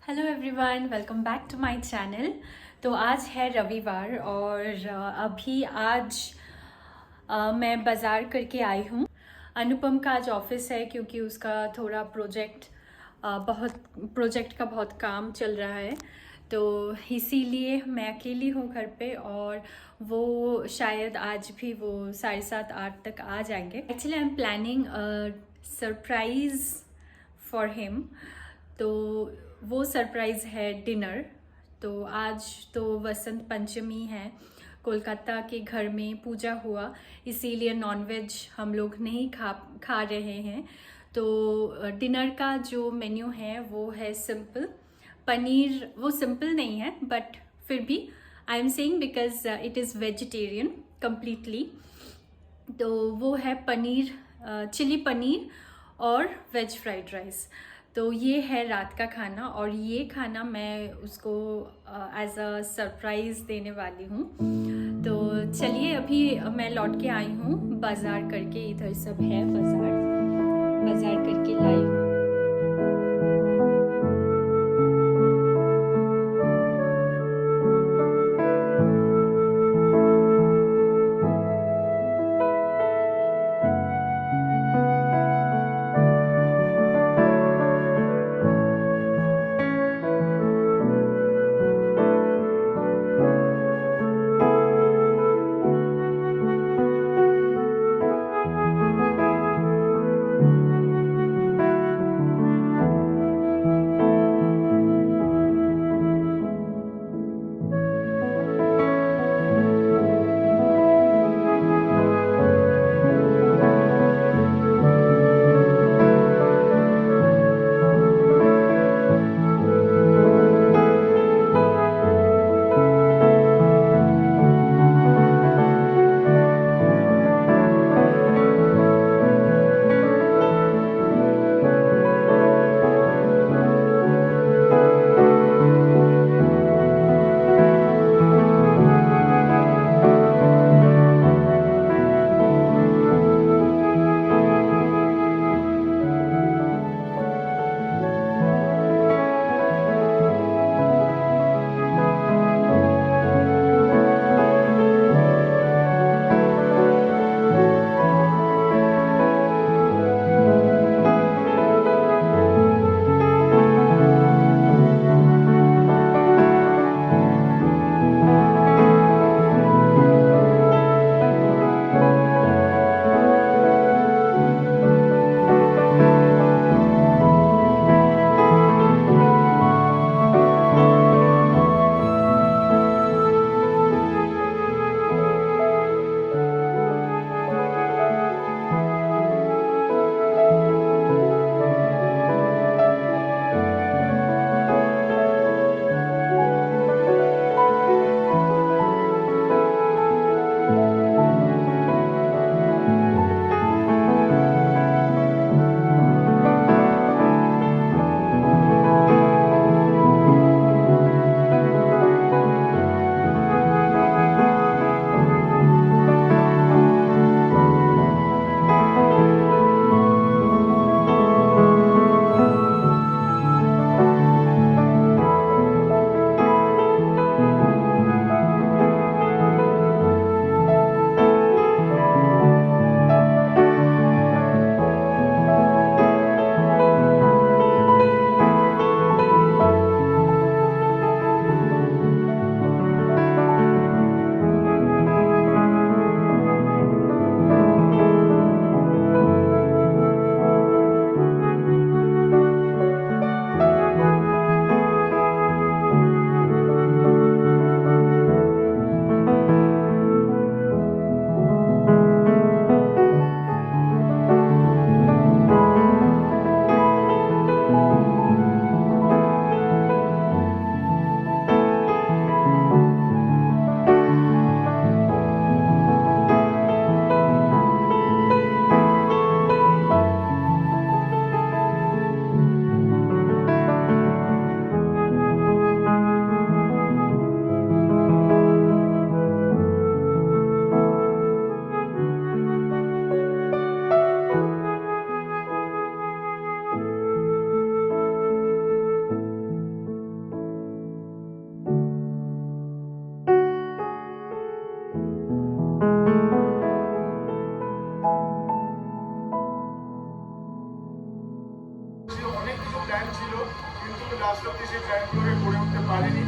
Hello everyone, welcome back to my channel. तो आज है रविवार और अभी आज मैं बाज़ार करके आई हूँ। अनुपम का आज ऑफिस है क्योंकि उसका थोड़ा प्रोजेक्ट का बहुत काम चल रहा है, तो इसीलिए मैं अकेली हूँ घर पे और वो शायद आज भी वो 7:30-8 तक आ जाएंगे। Actually I am planning surprise for him. तो वो सरप्राइज़ है डिनर। तो आज तो वसंत पंचमी है, कोलकाता के घर में पूजा हुआ, इसीलिए नॉनवेज हम लोग नहीं खा रहे हैं। तो डिनर का जो मेन्यू है वो है सिंपल पनीर। वो सिंपल नहीं है बट फिर भी I am saying because it is vegetarian completely. तो वो है पनीर, चिली पनीर और वेज फ्राइड राइस। तो ये है रात का खाना और ये खाना मैं उसको एज अ सरप्राइज़ देने वाली हूँ। तो चलिए, अभी मैं लौट के आई हूँ बाज़ार करके। इधर सब है, बाज़ार करके लाई हूँ। লাস্ট অব্দি সেই প্ল্যানগুলোকে করে উঠতে পারিনি।